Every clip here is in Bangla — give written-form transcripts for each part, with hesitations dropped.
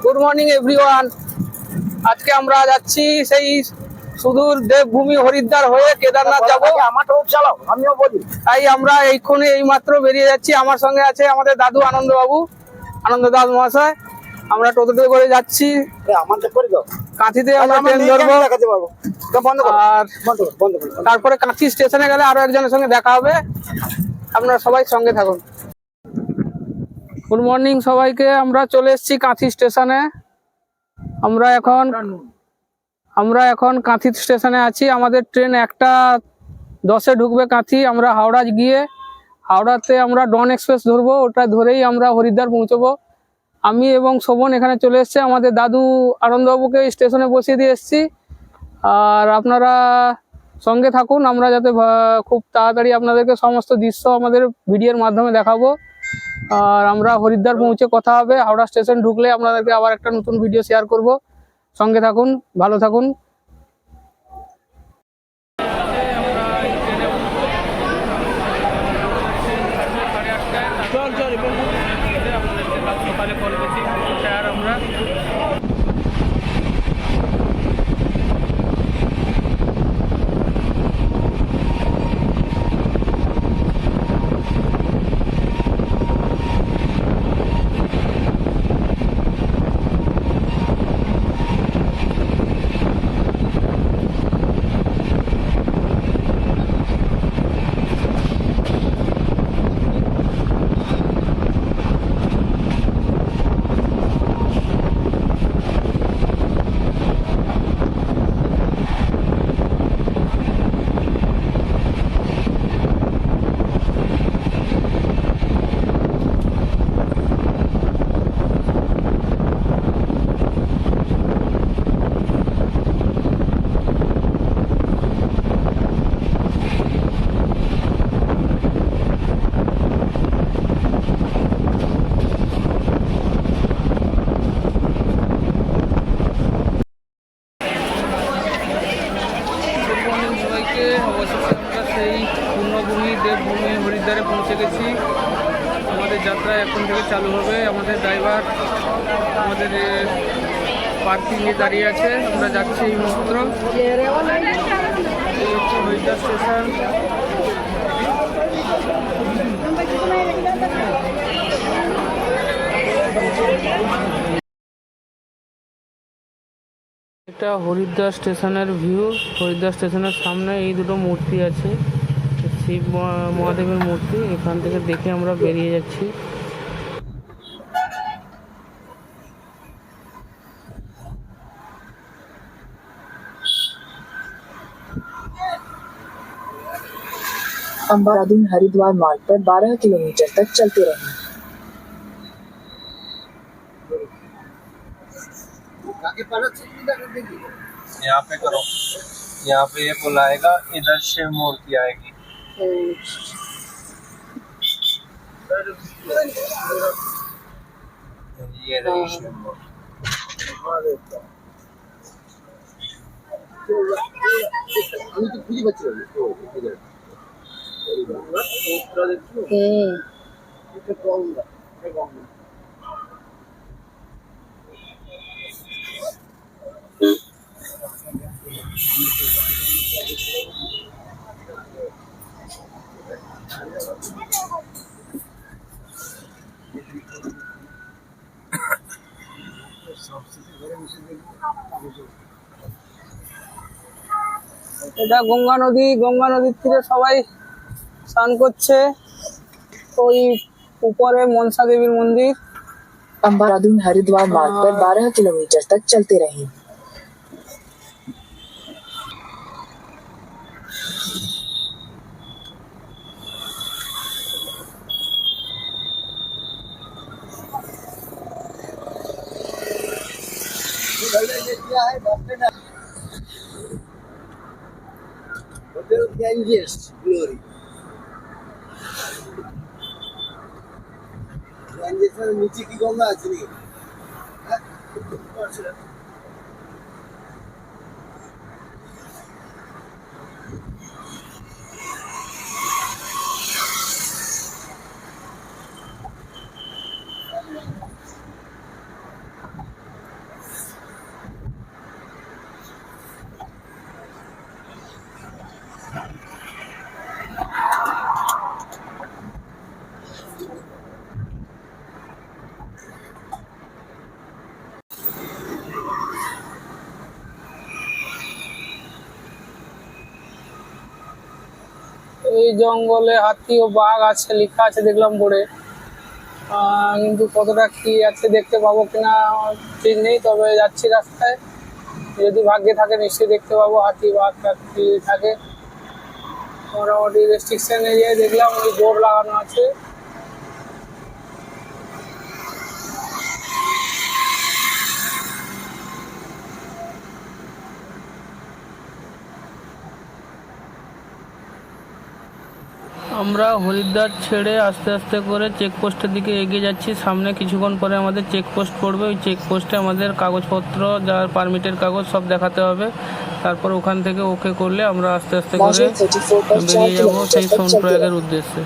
Good morning everyone. আজকে আমরা যাচ্ছি সেই সুদূর দেবভূমি হরিদ্বার হয়ে কেদারনাথ যাবো। আমিও বলি, তাই আমরা এই মাত্র বেরিয়ে যাচ্ছি। আমার সঙ্গে আছে আমাদের দাদু আনন্দবাবু, আনন্দ দাস মহাশয়। আমরা টোটোতে করে যাচ্ছি। কাঁথিতে আমরা ট্রেন ধরবো। আর তারপরে কাঁথি স্টেশনে গেলে আরো একজনের সঙ্গে দেখা হবে। আপনারা সবাই সঙ্গে থাকুন। গুড মর্নিং সবাইকে। আমরা চলে এসেছি কাঁথি স্টেশনে। আমরা এখন কাঁথি স্টেশনে আছি। আমাদের ট্রেন 1:10 ঢুকবে কাঁথি। আমরা হাওড়া গিয়ে হাওড়াতে আমরা ডন এক্সপ্রেস ধরবো। ওটা ধরেই আমরা হরিদ্বার পৌঁছবো। আমি এবং শোভন এখানে চলে এসেছে। আমাদের দাদু আনন্দবাবুকে স্টেশনে বসিয়ে দিয়ে এসেছি। আর আপনারা সঙ্গে থাকুন। আমরা যাতে খুব তাড়াতাড়ি আপনাদেরকে সমস্ত দৃশ্য আমাদের ভিডিওর মাধ্যমে দেখাবো। আর আমরা হরিদ্বার পৌঁছে কথা হবে। হাওড়া স্টেশন ঢুকলে আপনাদেরকে আবার একটা নতুন ভিডিও শেয়ার করব। সঙ্গে থাকুন, ভালো থাকুন। অবশেষে আমরা সেই পূর্ণভূমি দেবভূমি হরিদ্বারে পৌঁছে গেছি। আমাদের যাত্রা এখন থেকে চালু হবে। আমাদের ড্রাইভার আমাদের পার্কিংয়ে দাঁড়িয়ে আছে। আমরা যাচ্ছি এই মাত্র। এই হচ্ছে হরিদ্বার স্টেশন। এটা হরিদ্বার স্টেশনের ভিউ। হরিদ্বার স্টেশনের সামনে এই দুটো মূর্তি আছে, শিব মহাদেবের মূর্তি। এখান থেকে দেখে আমরা বেরিয়ে যাচ্ছি। अंबाराधुन हरिद्वार मार्ग पर 12 किलोमीटर तक चलते रहें। यहाँ पे करो, यहाँ पे ये पुल आएगा, इधर शिव मूर्ति आएगी। ये रही शिव मूर्ति। এটা গঙ্গা নদী। গঙ্গা নদীর তীরে সবাই স্নান করছে। ওই উপরে মনসা দেবীর মন্দির। अंबाराधुन हरिद्वार मार्ग पर 12 किलोमीटर तक चलते रहें। Hotel Ganges Glory. Ganges নিচে কি গঙ্গা আছে নাকি? এই জঙ্গলে হাতি ও বাঘ আছে লেখা আছে দেখলাম বোর্ডে, কিন্তু কতটা কি আছে দেখতে পাবো কিনা ঠিক নেই। তবে যাচ্ছি রাস্তায়, যদি ভাগ্যে থাকে নিশ্চয়ই দেখতে পাবো হাতি বাঘ কি থাকে। মোটামুটি রেস্ট্রিকশন এরিয়ায় দেখলাম ওই বোর্ড লাগানো আছে। আমরা হরিদ্বার ছেড়ে আস্তে আস্তে করে চেকপোস্টের দিকে এগিয়ে যাচ্ছি। সামনে কিছুক্ষণ পরে আমাদের চেকপোস্ট পড়বে। ওই চেকপোস্টে আমাদের কাগজপত্র, যার পারমিটের কাগজ সব দেখাতে হবে। তারপর ওখান থেকে ওকে করলে আমরা আস্তে আস্তে করে मार्जिन 34 पर 4 বেরিয়ে যাবো किलोमीटर সেই तक चलते সোনপ্রয়াগের रहें। উদ্দেশ্যে।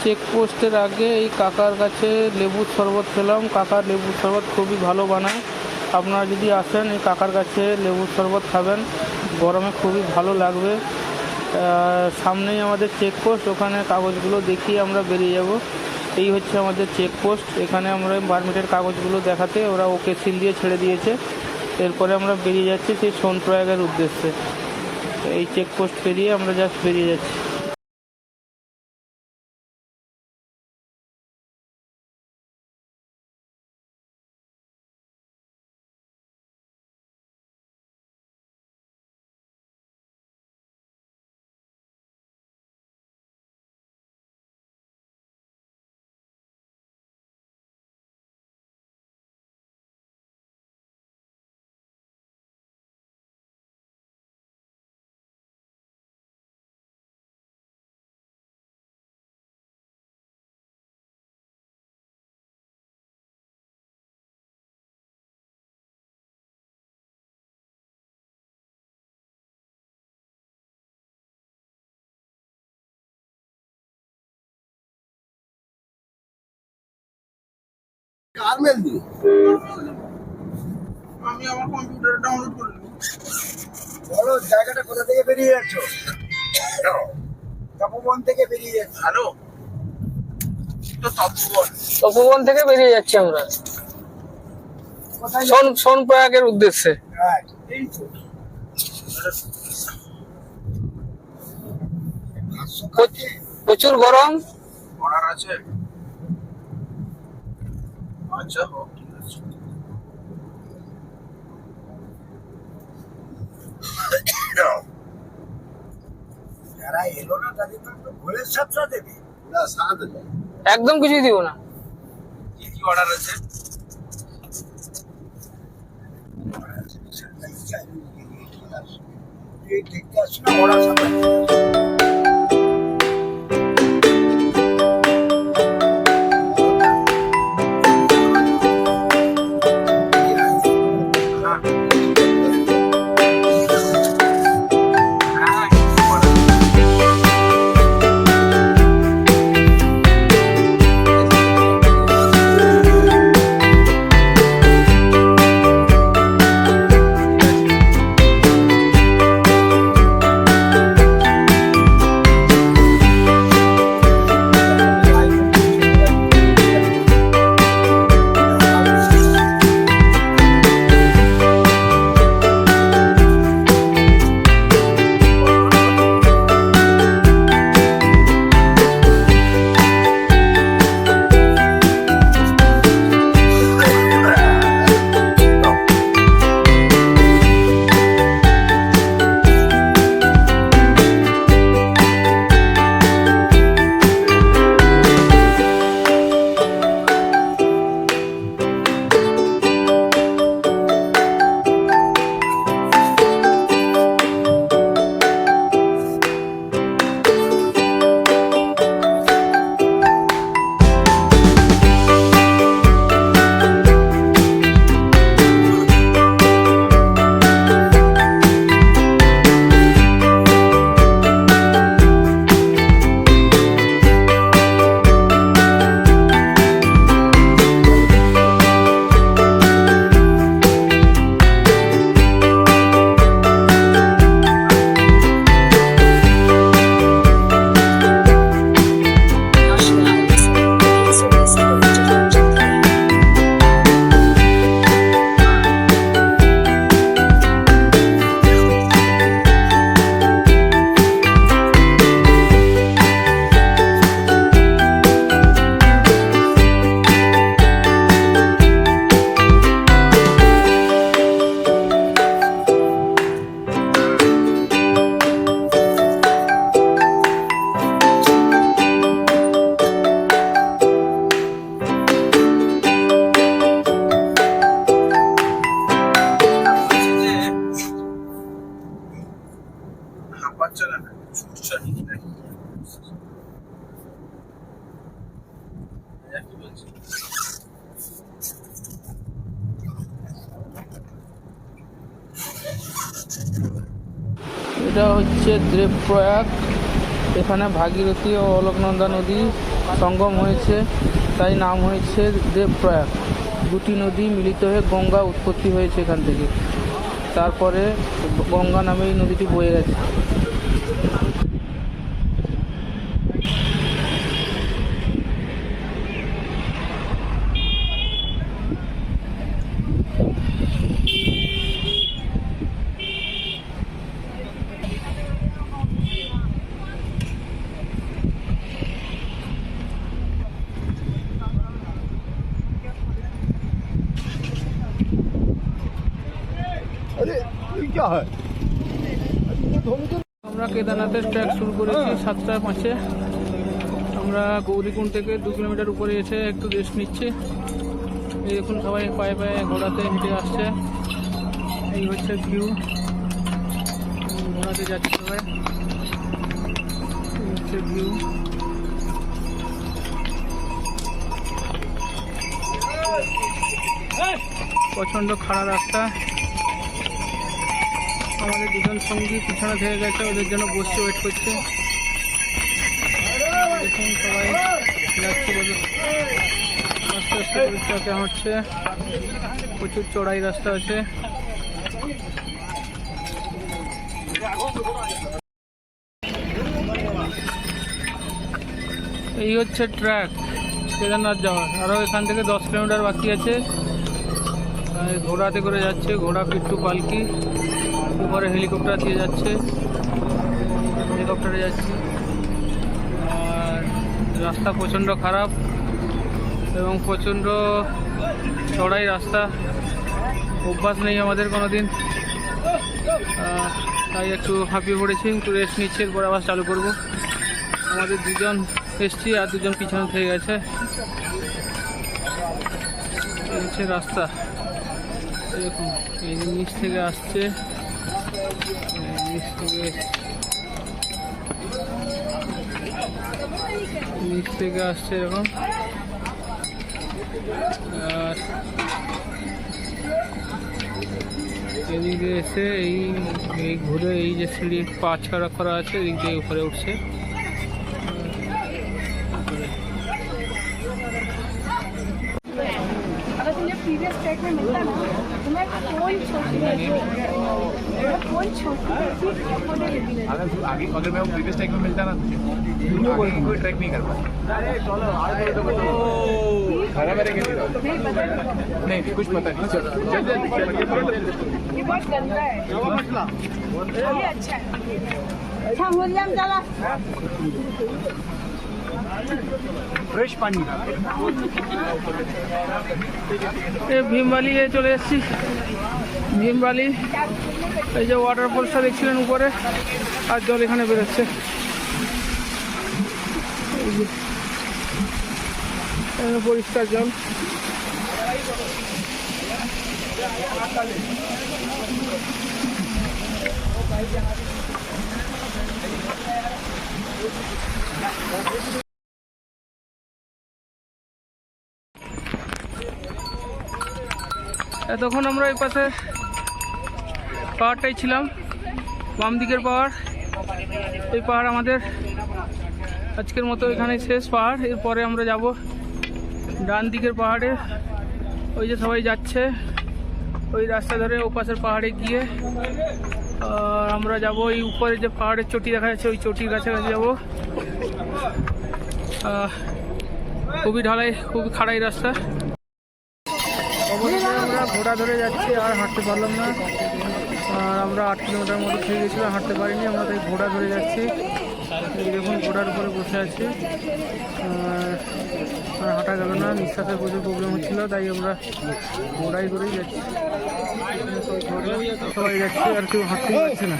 চেকপোস্টের আগে এই কাকার কাছে লেবুর শরবত পেলাম। কাকার লেবুর শরবত খুবই ভালো বানায়। আপনারা যদি আসেন এই কাকার কাছে লেবুর শরবত খাবেন, গরমে খুবই ভালো লাগবে। সামনেই আমাদের চেকপোস্ট, ওখানে কাগজগুলো দেখিয়ে আমরা বেরিয়ে যাব। এই হচ্ছে আমাদের চেকপোস্ট। এখানে আমরা পারমিটের কাগজগুলো দেখাতে ওরা ওকে সিল দিয়ে ছেড়ে দিয়েছে। এরপরে আমরা বেরিয়ে যাচ্ছি সেই সোনপ্রয়াগের উদ্দেশ্যে। এই চেকপোস্ট পেরিয়ে আমরা জাস্ট বেরিয়ে যাচ্ছি। কার দি আমি আমার কম্পিউটারে ডাউনলোড করে নেব। বলো জায়গাটা কোথা থেকে বেরিয়ে যাচ্ছ? তপবন থেকে বেরিয়ে যাচ্ছ। হ্যালো, তো তপবন তপবন থেকে বেরিয়ে যাচ্ছি আমরা কোথায় সোনপ্রয়াগের উদ্দেশ্যে। রাইট, এই তো প্রচুর গরম। অর্ডার আছে। আচ্ছা হোক, ঠিক আছে। যারা এলো না তাদের তো ভোলের সাতটা দেবে না, সাত দেবে একদম কিছুই দিব না। কি কি অর্ডার আছে? এই দেখতে আসছো না ওরা সাথে দেখতে পাচ্ছি। এটা হচ্ছে দেবপ্রয়াগ। এখানে ভাগীরথী ও অলকনন্দা নদী সঙ্গম হয়েছে, তাই নাম হয়েছে দেবপ্রয়াগ। দুটি নদী মিলিত হয়ে গঙ্গা উৎপত্তি হয়েছে এখান থেকে, তারপরে গঙ্গা নামে এই নদীটি বয়ে গেছে। আমরা কেদারনাথের ট্রেক শুরু করেছি 7:05। আমরা গৌরীকুণ্ড থেকে 2 কিলোমিটার উপরে এসে একটু রেস্ট নিচ্ছি। এই দেখুন সবাই পায়ে পায়ে ঘোড়াতে হেঁটে আসছে। এই হচ্ছে ভিউ, ঘোড়াতে যাচ্ছে সবাই। এই হচ্ছে ভিউ। প্রচণ্ড খাড়া রাস্তা। আমাদের দুজন সঙ্গী পিছনে থেকে গেছে, ওদের জন্য বসে ওয়েট করছে। দেখুন সবাই যাচ্ছে, আস্তে আস্তে পরিষ্কার হাঁটছে। প্রচুর চড়াই রাস্তা আছে। এই হচ্ছে ট্র্যাক কেদারনাথ যাওয়ার। আরও এখান থেকে 10 কিলোমিটার বাকি আছে। ঘোড়াতে করে যাচ্ছে, ঘোড়া পিট্টু পালকি। উপরে হেলিকপ্টার দিয়ে যাচ্ছে, হেলিকপ্টারে যাচ্ছে। আর রাস্তা প্রচণ্ড খারাপ এবং প্রচণ্ড চড়াই রাস্তা। অভ্যাস নেই আমাদের কোনো দিন, তাই একটু হাঁপিয়ে পড়েছি। একটু রেস্ট নিচ্ছি, এরপর আবার চালু করব। আমাদের দুজন এসছি আর দুজন পিছনে থেকে গেছে। এই হচ্ছে রাস্তা। দেখুন এই যে নিচ থেকে আসছে, নিচ থেকে আসছে এরকম। আর এদিকে এসে এই ঘুরে এই যে সিঁড়ি 5 করা আছে, এদিক দিয়ে উপরে উঠছে। अगर तुझे प्रीवियस ट्रैक में मिलता ना तो मैं कोई छोटी अगर मैं प्रीवियस ट्रैक में मिलता ना तुझे कोई ट्रैक नहीं कर पाता। नहीं कुछ पता नहीं। ये बहुत गंदा है, ये अच्छा है। अच्छा हो जाए चला फ्रेश पानी। ভীমবালি চলে এসেছি। ভীমবালি, এই যে ওয়াটারফলসটা দেখছিলেন উপরে, আর জল এখানে বেরোচ্ছে। পরিষ্কার জল। এতক্ষণ আমরা এই পাশে পাহাড়টাই ছিলাম, বাম দিকের পাহাড়। এই পাহাড় আমাদের আজকের মতো এখানেই শেষ পাহাড়। এরপরে আমরা যাব ডান দিকের পাহাড়ে। ওই যে সবাই যাচ্ছে ওই রাস্তা ধরে ও পাশের পাহাড়ে গিয়ে আমরা যাব এই উপরে যে পাহাড়ের চটি দেখা যাচ্ছে, ওই চটির কাছাকাছি যাব। খুবই ঢালাই, খুবই খাড়াই রাস্তা। অবশেষে আমরা ঘোড়া ধরে যাচ্ছি, আর হাঁটতে পারলাম না। আর আমরা 8 কিলোমিটার মতো খেয়ে গেছিলাম, হাঁটতে পারিনি আমরা, তাই ঘোড়া ধরে যাচ্ছি। দেখুন ঘোড়ার উপরে বসে আছি। আর হাঁটা গেল না, নিঃশ্বাসের প্রচুর প্রবলেম হচ্ছিলো, তাই আমরা ঘোড়াই করেই যাচ্ছি। সবাই যাচ্ছে, আর কেউ হাঁটতেই পারছে না।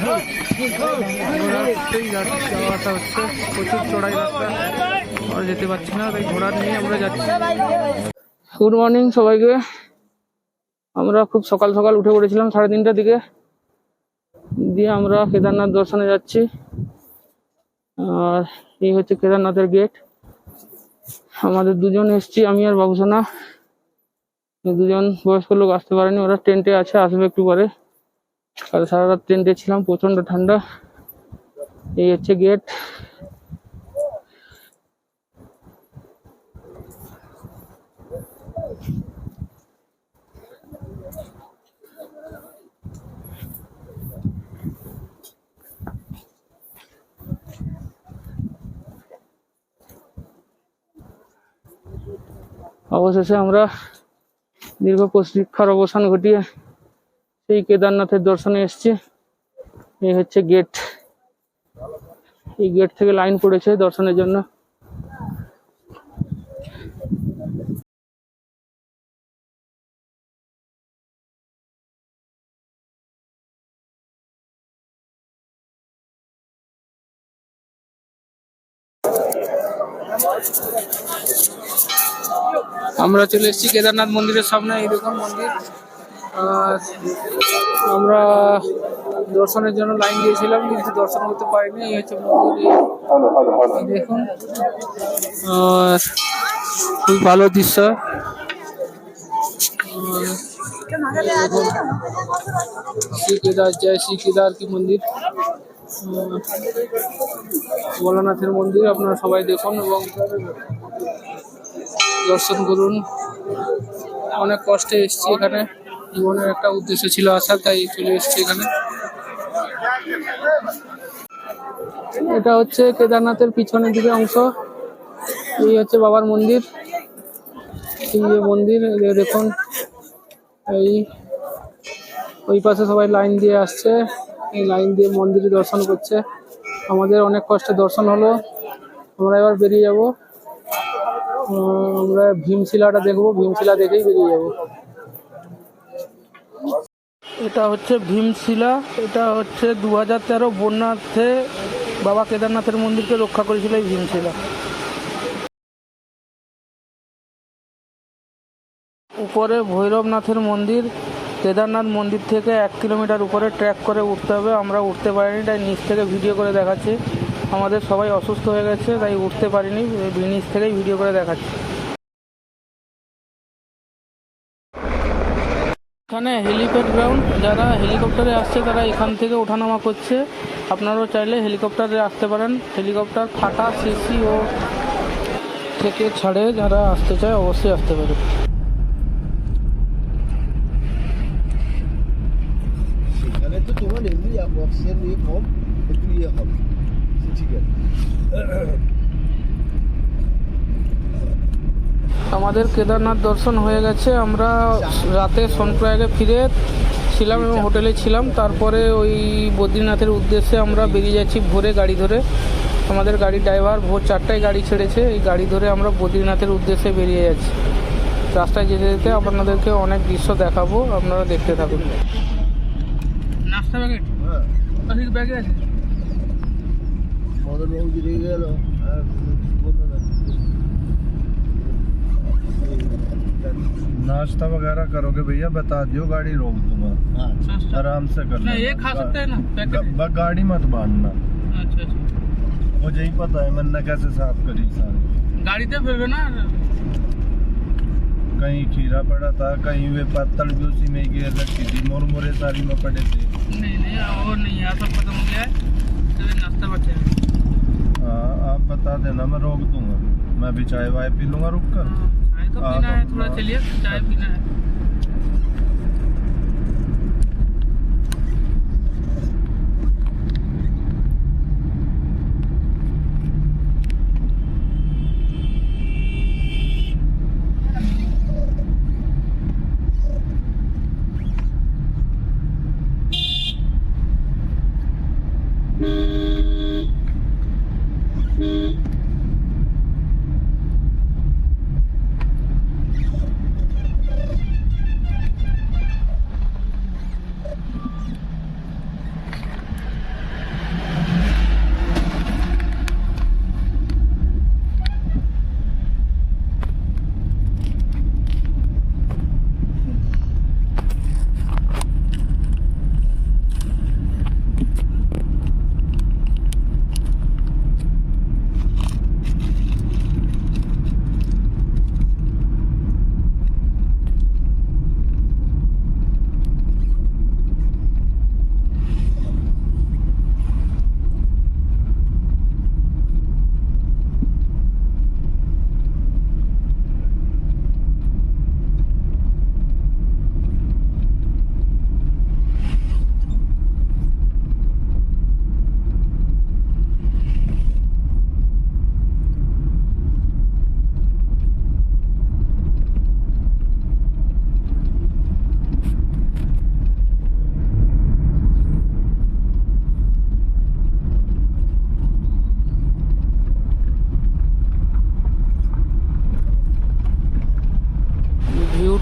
ঘোড়াতেই যাওয়া আসা হচ্ছে, প্রচুর চড়াই রাস্তা, আর যেতে পারছি না, তাই ঘোড়া নিয়ে আমরা যাচ্ছি। গুড মর্নিং সবাইকে। আমরা খুব সকাল সকাল উঠে পড়েছিলাম 3:30টার দিকে, দিয়ে আমরা কেদারনাথ দর্শনে যাচ্ছি। আর এই হচ্ছে কেদারনাথের গেট। আমাদের দুজন এসছি, আমি আর বাবুসোনা। দুজন বয়স্ক লোক আসতে পারেনি, ওরা টেন্টে আছে, আসবে একটু পরে। কাল সারা রাত টেন্টে ছিলাম, প্রচন্ড ঠান্ডা। এই হচ্ছে গেট। অবশেষে আমরা দীর্ঘ প্রতীক্ষার অবসান ঘটিয়ে সেই কেদারনাথের দর্শনে এসেছি। এই হচ্ছে গেট। এই গেট থেকে লাইন পড়েছে দর্শনের জন্য। আমরা চলে এসেছি কেদারনাথ মন্দিরের সামনে। এই দেখুন মন্দির। আর আমরা দর্শনের জন্য লাইন দিয়েছিলাম, কিন্তু দর্শন করতে পারিনি। এই হচ্ছে মন্দির, এই দেখুন। আর খুব ভালো দৃশ্য। শ্রী কেদার, জয় শ্রী কেদার কি মন্দির, ভোলানাথের মন্দির। আপনারা সবাই দেখুন এবং দর্শন করুন। অনেক কষ্টে এসেছি এখানে, জীবনের একটা উদ্দেশ্য ছিল আসা, তাই চলে এসেছি এখানে। এটা হচ্ছে কেদারনাথের পিছনের দিকে অংশ। এই হচ্ছে বাবার মন্দির। এই যে মন্দির, এই দেখুন। এই ওই পাশে সবাই লাইন দিয়ে আসছে, এই লাইন দিয়ে মন্দিরে দর্শন করছে। আমাদের অনেক কষ্টে দর্শন হলো। আমরা এবার বেরিয়ে যাব। আমরা ভীমশিলাটা দেখবো, ভীমশিলা দেখেই বেরিয়ে যাব। এটা হচ্ছে ভীমশিলা। এটা হচ্ছে 2013 বন্যাতে বাবা কেদারনাথের মন্দিরকে রক্ষা করেছিল এই ভীমশিলা। উপরে ভৈরবনাথের মন্দির। কেদারনাথ মন্দির থেকে 1 কিলোমিটার উপরে ট্রেক করে উঠতে হবে। আমরা উঠতে পারিনি, তাই নিচ থেকে ভিডিও করে দেখাচ্ছি। আমাদের সবাই অসুস্থ হয়ে গেছে, তাই উঠতে পারিনি, নিচ থেকেই ভিডিও করে দেখাচ্ছি। এখানে হেলিপ্যাড গ্রাউন্ড, যারা হেলিকপ্টারে আসছে তারা এখান থেকে ওঠানামা করছে। আপনারাও চাইলে হেলিকপ্টারে আসতে পারেন। হেলিকপ্টার ফাটা সিসি ও থেকে ছাড়ে, যারা আসতে চায় অবশ্যই আসতে পারে। সেখানে তো তোমার এমনি অক্সিজেন নিয়ে কম, একটু ইয়ে হবে, ঠিক আছে। আমাদের কেদারনাথ দর্শন হয়ে গেছে। আমরা রাতে সোনপ্রয়াগে ফিরে ছিলাম এবং হোটেলে ছিলাম। তারপরে ওই বদ্রীনাথের উদ্দেশ্যে আমরা বেরিয়ে যাচ্ছি ভোরে গাড়ি ধরে। আমাদের গাড়ির ড্রাইভার ভোর 4টায় গাড়ি ছেড়েছে। এই গাড়ি ধরে আমরা বদ্রীনাথের উদ্দেশ্যে বেরিয়ে যাচ্ছি। রাস্তায় যেতে যেতে আপনাদেরকে অনেক দৃশ্য দেখাবো, আপনারা দেখতে থাকুন। নাস্তা প্যাকেট ব্যাগে আছে। মদনবাবু বেরিয়ে গেল আর বললো না नाश्ता वगैरह करोगे भैया बता दियो, गाड़ी रोक दूंगा। आराम से कर नहीं, ये खा सकते हैं ना पैकेट। गाड़ी मत बांधना। अच्छा अच्छा, मुझे ही पता है मैंने कैसे साफ करी सारी। गाड़ीতে ফেলবে না। कहीं खीरा पड़ा था, कहीं वे पत्तल भी उसी में ही रखी थी, मुरमुरे सारी में पड़े थे। नहीं नहीं, और नहीं, यहाँ सब खत्म हो गया है। तो नाश्ता बचा है। हाँ आप बता देना, मैं रोक दूंगा। मैं भी चाय वाय पी लूंगा रुक कर। चाय तो पीना है, थोड़ा चलिए, चाय पीना है।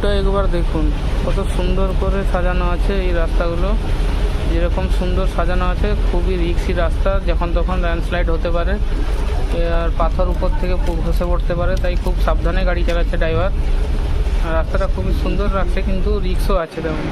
ভিউটা একবার দেখুন, কত সুন্দর করে সাজানো আছে এই রাস্তাগুলো। যেরকম সুন্দর সাজানো আছে, খুবই রিস্কি রাস্তা, যখন তখন ল্যান্ডস্লাইড হতে পারে আর পাথর উপর থেকে খসে পড়তে পারে, তাই খুব সাবধানে গাড়ি চালাচ্ছে ড্রাইভার। রাস্তাটা খুবই সুন্দর রাখছে, কিন্তু রিস্কও আছে তেমন।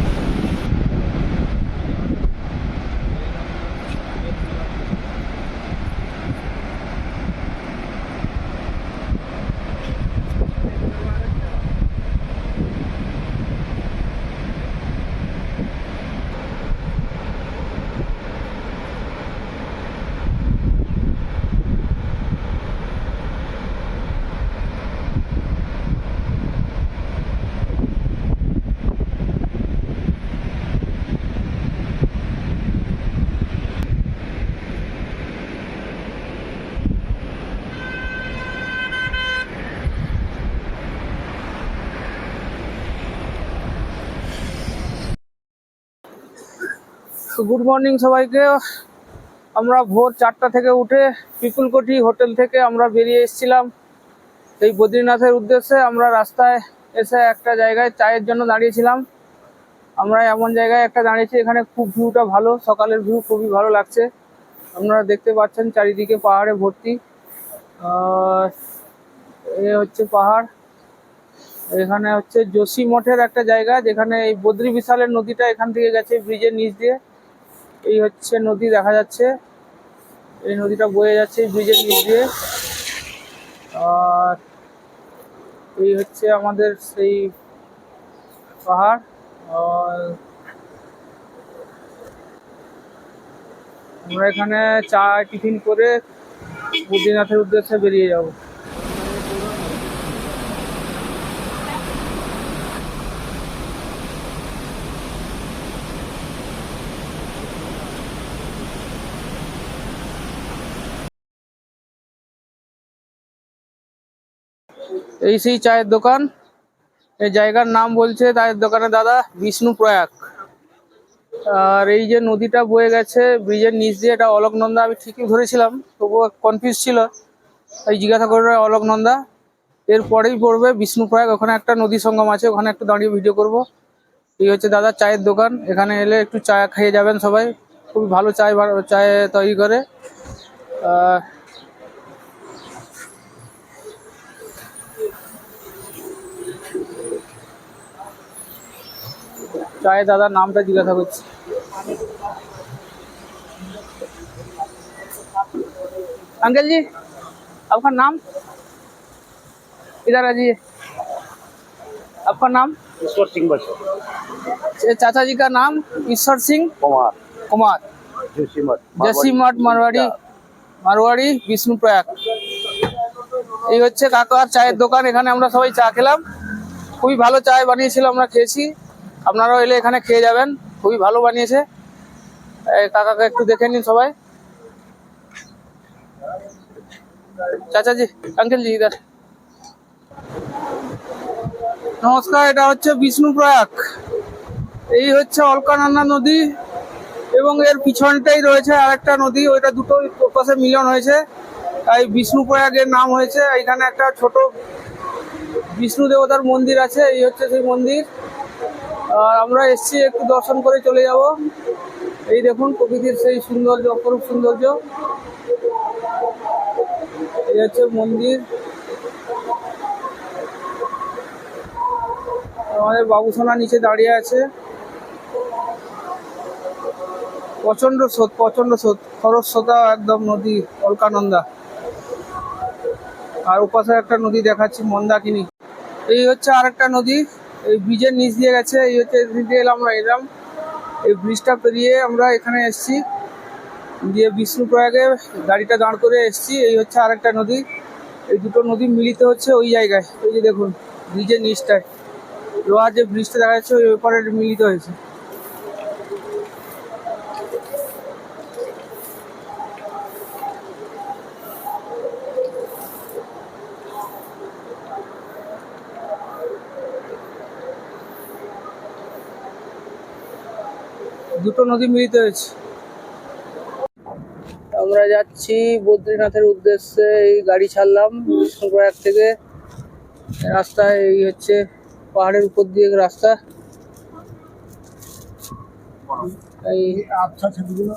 গুড মর্নিং সবাইকে। আমরা ভোর 4টা থেকে উঠে পিপুলকোটি হোটেল থেকে আমরা বেরিয়ে এসেছিলাম এই বদ্রীনাথের উদ্দেশ্যে। আমরা রাস্তায় এসে একটা জায়গায় চায়ের জন্য দাঁড়িয়েছিলাম। আমরা এমন জায়গায় একটা দাঁড়িয়েছি, এখানে খুব ভিউটা ভালো, সকালের ভিউ খুবই ভালো লাগছে। আপনারা দেখতে পাচ্ছেন চারিদিকে পাহাড়ে ভর্তি। এ হচ্ছে পাহাড়, এখানে হচ্ছে যোশী মঠের একটা জায়গা, যেখানে এই বদ্রী বিশালের নদীটা এখান থেকে গেছে ব্রিজের নিচ দিয়ে। এই হচ্ছে নদী দেখা যাচ্ছে, এই নদীটা বয়ে যাচ্ছে ব্রিজের নিচ দিয়ে। আর এই হচ্ছে আমাদের সেই পাহাড়। আর আমরা এখানে চা টিফিন করে বদ্রীনাথের উদ্দেশ্যে বেরিয়ে যাব। এই সেই চায়ের দোকান, এই জায়গার নাম বলছে চায়ের দোকানে দাদা বিষ্ণু প্রয়াগ। আর এই যে নদীটা বয়ে গেছে ব্রিজের নিচ দিয়ে, এটা অলকনন্দা। আমি ঠিকই ধরেছিলাম, তবুও কনফিউজ ছিল, তাই জিজ্ঞাসা করে অলকনন্দা। এরপরেই পড়বে বিষ্ণু প্রয়াগ, ওখানে একটা নদী সঙ্গম আছে, ওখানে একটু দাঁড়িয়ে ভিডিও করব। এই হচ্ছে দাদা চায়ের দোকান, এখানে এলে একটু চা খেয়ে যাবেন সবাই, খুবই ভালো চায় তৈরি করে। चाय दादा नाम पे जिज्ञासा कुछ अंकल जी आपका नाम इधर आइए आपका नाम ईश्वर सिंह बच्चन चाचा जी का नाम ईश्वर सिंह कुमार कुमार जसीमठ মারওয়াড়ি বিষ্ণু প্রয়াগ এই হচ্ছে কাকার চায়ের দোকান এখানে আমরা সবাই চা খেলাম খুবই ভালো চা বানিয়েছিল আমরা খেয়েছি আপনারাও এলে এখানে খেয়ে যাবেন খুবই ভালো বানিয়েছে কাকাকে একটু দেখে নিন সবাই চাচা জি अंकल जी इधर নমস্কার এটা হচ্ছে বিষ্ণু প্রয়াগ এই হচ্ছে অলকানন্দা নদী এবং এর পিছনটাই রয়েছে আরেকটা নদী ওইটা দুটো পাশে মিলন হয়েছে তাই বিষ্ণু প্রয়াগের নাম হয়েছে এখানে একটা ছোট বিষ্ণু দেবতার মন্দির আছে এই হচ্ছে সেই মন্দির আর আমরা এসেছি একটু দর্শন করে চলে যাব এই দেখুন প্রকৃতির সেই সৌন্দর্য অপরূপ সৌন্দর্য এই হচ্ছে মন্দির আমাদের বাবুসোনা নিচে দাঁড়িয়ে আছে প্রচন্ড স্রোত খরস্রোতা একদম নদী অলকানন্দা আর ওপাশে একটা নদী দেখাচ্ছি মন্দাকিনী এই হচ্ছে আরেকটা নদী এই ব্রিজের নিচ দিয়ে গেছে এই হচ্ছে আমরা এলাম এই ব্রিজটা পেরিয়ে আমরা এখানে এসেছি দিয়ে বিষ্ণুপ্রয়াগে গাড়িটা দাঁড় করে এসেছি এই হচ্ছে আরেকটা নদী এই দুটো নদী মিলিত হচ্ছে ওই জায়গায় ওই যে দেখুন ব্রিজের নিচটায় লোহার যে ব্রিজটা দেখা যাচ্ছে ওই ব্যাপারে মিলিত হয়েছে দুটো নদী মিলিত হয়েছে আমরা যাচ্ছি বদ্রীনাথের উদ্দেশ্যে এই গাড়ি ছাড়লাম বিষ্ণুপ্রয়াগ থেকে রাস্তায় এই হচ্ছে পাহাড়ের উপর দিয়ে রাস্তা। এই আচ্ছা ছবিগুলো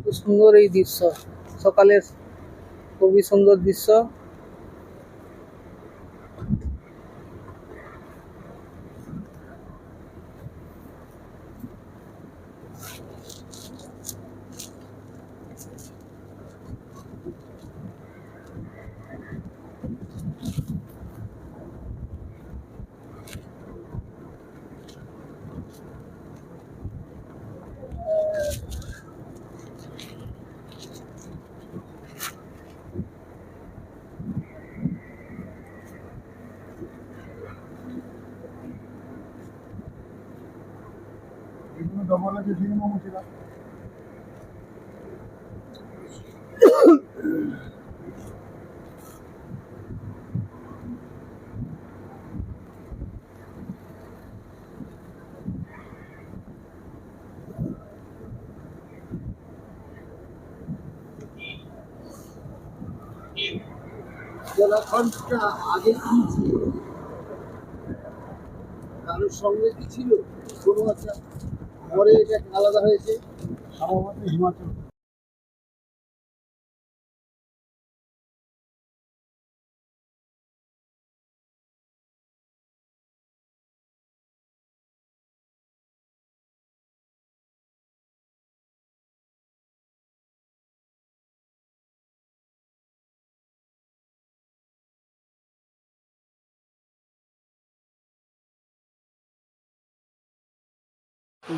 খুব সুন্দর এই দৃশ্য, সকালের খুবই সুন্দর দৃশ্য। এগুলো ডবল আছে সিনেমা মুছিলা জলাখণ্ডটা আগে কি ছিল, কারোর সঙ্গে কি ছিল কোনো একটা, পরে এটা আলাদা হয়েছে সম্ভবত হিমাচল।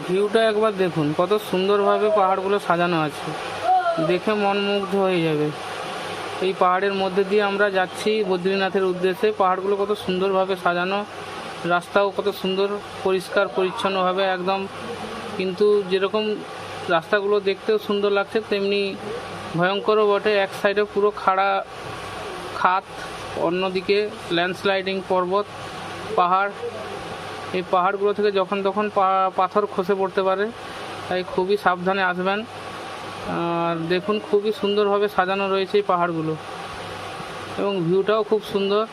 ভিউটা একবার দেখুন, কত সুন্দরভাবে পাহাড়গুলো সাজানো আছে, দেখে মন মুগ্ধ হয়ে যাবে। এই পাহাড়ের মধ্যে দিয়ে আমরা যাচ্ছি বদ্রীনাথের উদ্দেশ্যে। পাহাড়গুলো কত সুন্দরভাবে সাজানো, রাস্তাও কত সুন্দর পরিষ্কার পরিচ্ছন্নভাবে একদম। কিন্তু যেরকম রাস্তাগুলো দেখতেও সুন্দর লাগছে, তেমনি ভয়ঙ্করও বটে। এক সাইডে পুরো খাড়া খাত, অন্যদিকে ল্যান্ডস্লাইডিং পর্বত পাহাড়। এই পাহাড়গুলো থেকে যখন তখন পাথর খসে পড়তে পারে, তাই খুবই সাবধানে আসবেন। আর দেখুন, খুবই সুন্দরভাবে সাজানো রয়েছে এই পাহাড়গুলো, এবং ভিউটাও খুব সুন্দর।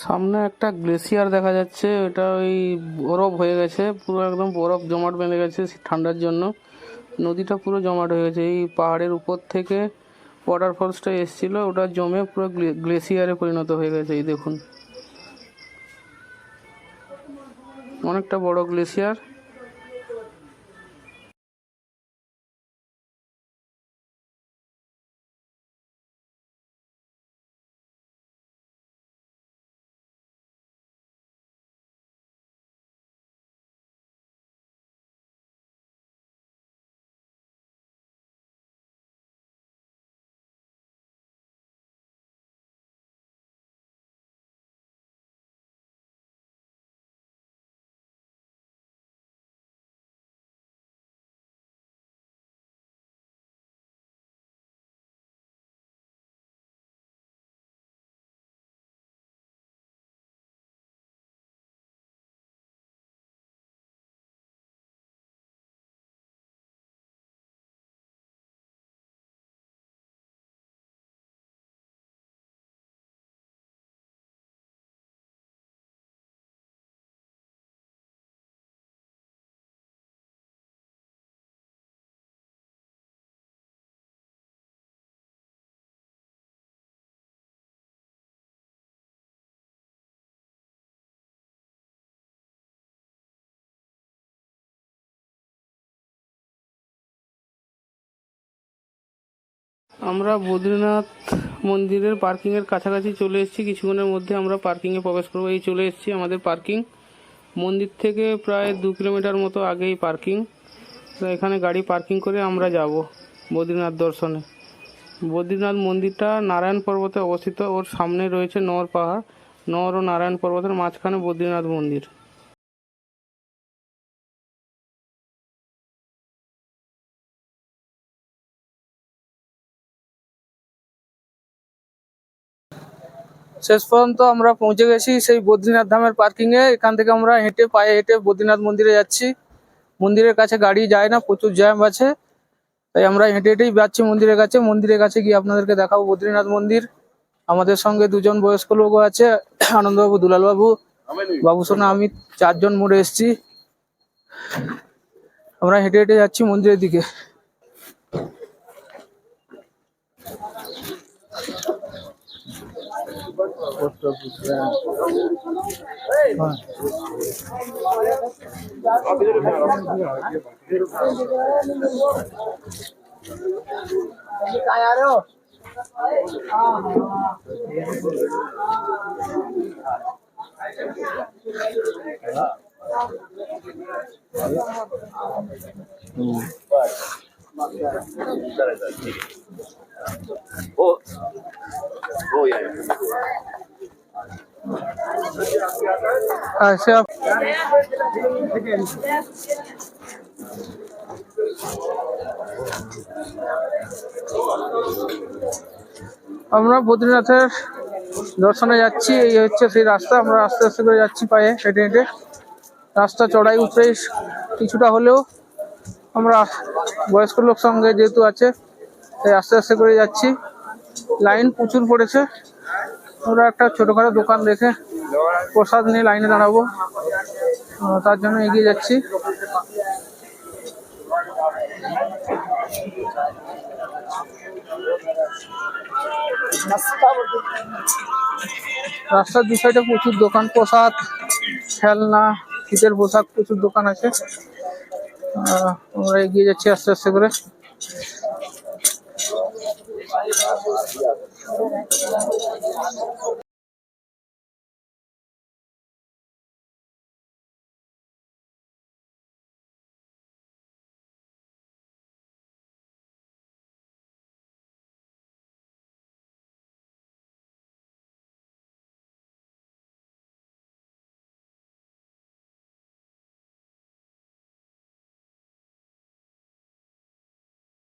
সামনে একটা গ্লেসিয়ার দেখা যাচ্ছে, এটা ওই বরফ হয়ে গেছে, পুরো একদম বরফ জমাট বেঁধে গেছে ঠান্ডার জন্য। নদীটা পুরো জমাট হয়ে গেছে, এই পাহাড়ের উপর থেকে ওয়াটারফলসটা এসেছিলো, ওটা জমে পুরো গ্লেসিয়ারে পরিণত হয়ে গেছে। এই দেখুন, অনেকটা বড় গ্লেসিয়ার। আমরা বদ্রীনাথ মন্দিরের পার্কিংয়ের কাছাকাছি চলে এসেছি, কিছুক্ষণের মধ্যে আমরা পার্কিংয়ে প্রবেশ করবো। এই চলে এসেছি আমাদের পার্কিং, মন্দির থেকে প্রায় 2 কিলোমিটার মতো আগেই পার্কিং। তো এখানে গাড়ি পার্কিং করে আমরা যাব বদ্রীনাথ দর্শনে। বদ্রীনাথ মন্দিরটা নারায়ণ পর্বতে অবস্থিত, ওর সামনে রয়েছে নর পাহাড়, নর ও নারায়ণ পর্বতের মাঝখানে বদ্রীনাথ মন্দির। শেষ পর্যন্ত আমরা পৌঁছে গেছি সেই বদ্রীনাথ ধামের পার্কিংয়ে। এখান থেকে আমরা পায়ে হেঁটে বদ্রীনাথ মন্দিরে যাচ্ছি। মন্দিরের কাছে গাড়ি যায় না, প্রচুর জ্যাম আছে, তাই আমরা হেঁটে হেঁটেই যাচ্ছি মন্দিরের কাছে। মন্দিরের কাছে গিয়ে আপনাদেরকে দেখাবো বদ্রীনাথ মন্দির। আমাদের সঙ্গে 2 জন বয়স্ক লোকও আছে, আনন্দবাবু, দুলালবাবু, বাবুসোনা, আমি 4 জন মোড়ে এসেছি। আমরা হেঁটে হেঁটে যাচ্ছি মন্দিরের দিকে। আচ্ছা, আমরা বদ্রীনাথের দর্শনে যাচ্ছি। এই হচ্ছে সেই রাস্তা, আমরা আস্তে আস্তে করে যাচ্ছি পায়ে হেঁটে হেঁটে। রাস্তা চড়াই উতরাই কিছুটা হলেও, আমরা বয়স্ক লোক সঙ্গে যেহেতু আছে তাই আস্তে আস্তে করে যাচ্ছি। লাইন প্রচুর পড়েছে, আমরা একটা ছোটখাটো দোকান দেখে প্রসাদ নিয়ে লাইনে দাঁড়াবো, তার জন্য এগিয়ে যাচ্ছি। রাস্তার 2 সাইডে প্রচুর দোকান, প্রসাদ, খেলনা, শীতের পোশাক, প্রচুর দোকান আছে। আমরা এগিয়ে যাচ্ছি আস্তে আস্তে করে।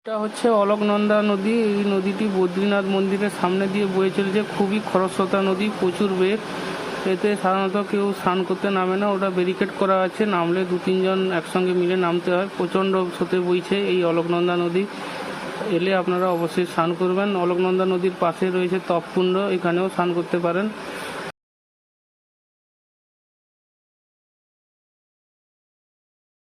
এটা হচ্ছে অলকনন্দা নদী। এই নদীটি বদ্রীনাথ মন্দিরের সামনে দিয়ে বয়ে চলেছে। খুবই খরস্রোতা নদী, প্রচুর বেগ। এতে সাধারণত কেউ স্নান করতে নামে না, ওটা ব্যারিকেড করা আছে, নামলে 2-3 জন একসঙ্গে মিলে নামতে হয়। প্রচণ্ড স্রোতে বইছে এই অলকনন্দা নদী। এলে আপনারা অবশ্যই স্নান করবেন। অলকনন্দা নদীর পাশে রয়েছে তপকুণ্ড, এখানেও স্নান করতে পারেন।